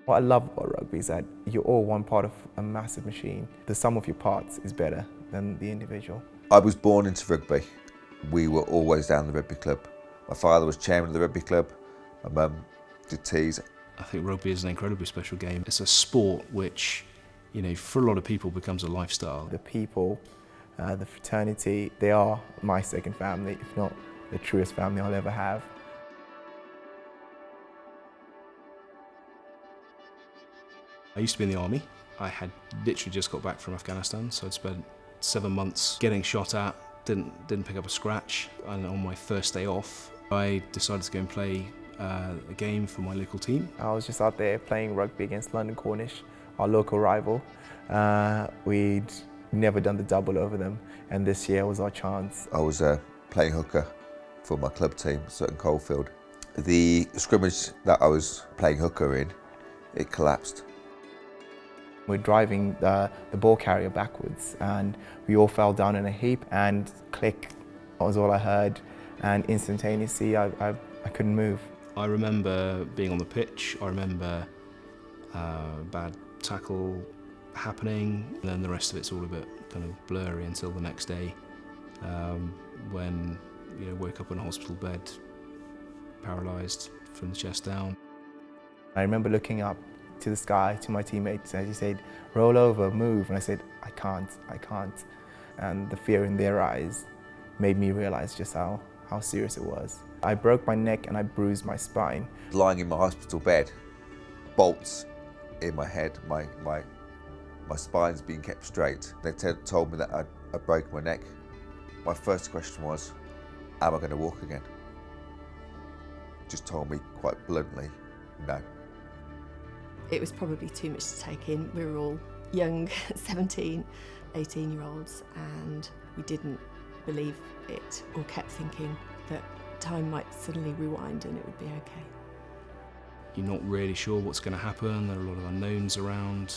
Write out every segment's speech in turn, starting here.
What I love about rugby is that you're all one part of a massive machine. The sum of your parts is better than the individual. I was born into rugby. We were always down the rugby club. My father was chairman of the rugby club. My mum did teas. I think rugby is an incredibly special game. It's a sport which, for a lot of people becomes a lifestyle. The people, the fraternity, they are my second family, if not the truest family I'll ever have. I used to be in the army. I had literally just got back from Afghanistan, so I'd spent 7 months getting shot at, didn't pick up a scratch, and on my first day off, I decided to go and play a game for my local team. I was just out there playing rugby against London Cornish, our local rival. We'd never done the double over them, and this year was our chance. I was playing hooker for my club team, Sutton Coldfield. The scrimmage that I was playing hooker in, it collapsed. We're driving the ball carrier backwards, and we all fell down in a heap, and click was all I heard, and instantaneously I couldn't move. I remember being on the pitch, I remember bad tackle happening, and then the rest of it's all a bit kind of blurry until the next day when woke up in a hospital bed, paralysed from the chest down. I remember looking up to the sky, to my teammates, as he said, roll over, move, and I said, I can't. And the fear in their eyes made me realise just how serious it was. I broke my neck and I bruised my spine. Lying in my hospital bed, bolts in my head, my spine's being kept straight. They told me that I broke my neck. My first question was, am I going to walk again? Just told me quite bluntly, no. It was probably too much to take in. We were all young, 17, 18-year-olds, and we didn't believe it or kept thinking that time might suddenly rewind and it would be okay. You're not really sure what's going to happen. There are a lot of unknowns around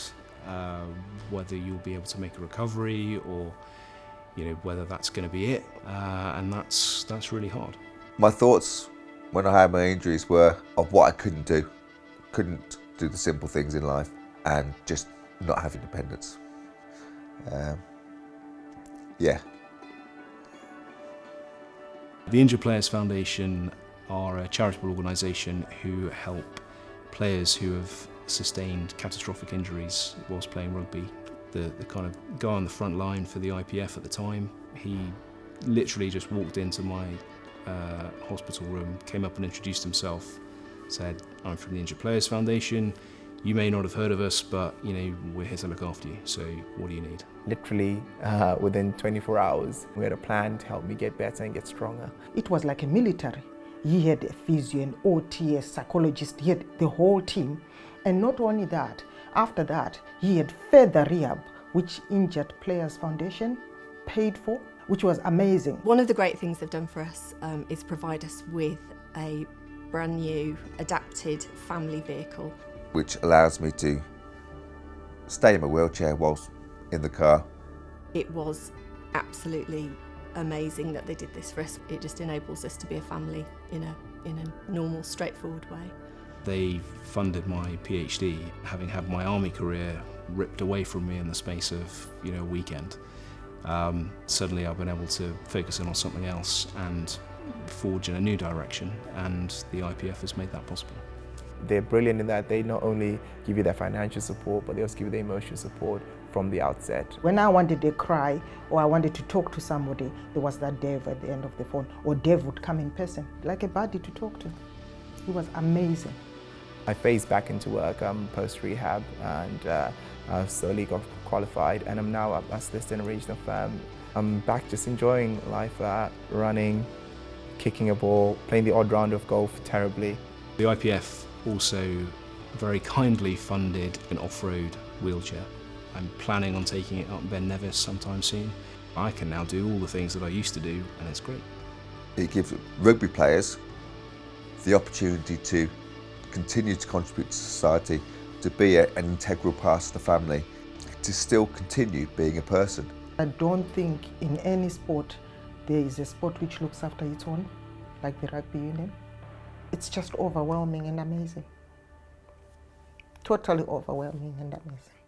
whether you'll be able to make a recovery or whether that's going to be it, and that's really hard. My thoughts when I had my injuries were of what I couldn't do. Couldn't do the simple things in life and just not have independence. Yeah. The Injured Players Foundation are a charitable organisation who help players who have sustained catastrophic injuries whilst playing rugby. The kind of guy on the front line for the IPF at the time, he literally just walked into my hospital room, came up and introduced himself, said, I'm from the Injured Players Foundation. You may not have heard of us, but we're here to look after you, so what do you need? Literally within 24 hours, we had a plan to help me get better and get stronger. It was like a military. He had a physio, an OT, a psychologist, he had the whole team. And not only that, after that, he had further rehab, which Injured Players Foundation paid for, which was amazing. One of the great things they've done for us is provide us with a brand new adapted family vehicle, which allows me to stay in my wheelchair whilst in the car. It was absolutely amazing that they did this for us. It just enables us to be a family in a normal, straightforward way. They funded my PhD, having had my army career ripped away from me in the space of a weekend. Suddenly I've been able to focus in on something else and forge in a new direction, and the IPF has made that possible. They're brilliant in that they not only give you their financial support, but they also give you the emotional support from the outset. When I wanted to cry or I wanted to talk to somebody, there was that Dave at the end of the phone, or Dave would come in person, like a buddy to talk to. It was amazing. I phased back into work post-rehab, and I slowly got qualified, and I'm now at Aston in a regional firm. I'm back just enjoying life, running, kicking a ball, playing the odd round of golf terribly. The IPF also very kindly funded an off-road wheelchair. I'm planning on taking it up Ben Nevis sometime soon. I can now do all the things that I used to do, and it's great. It gives rugby players the opportunity to continue to contribute to society, to be an integral part of the family, to still continue being a person. I don't think in any sport there is a sport which looks after its own, like the Rugby Union. It's just overwhelming and amazing. totally overwhelming and amazing.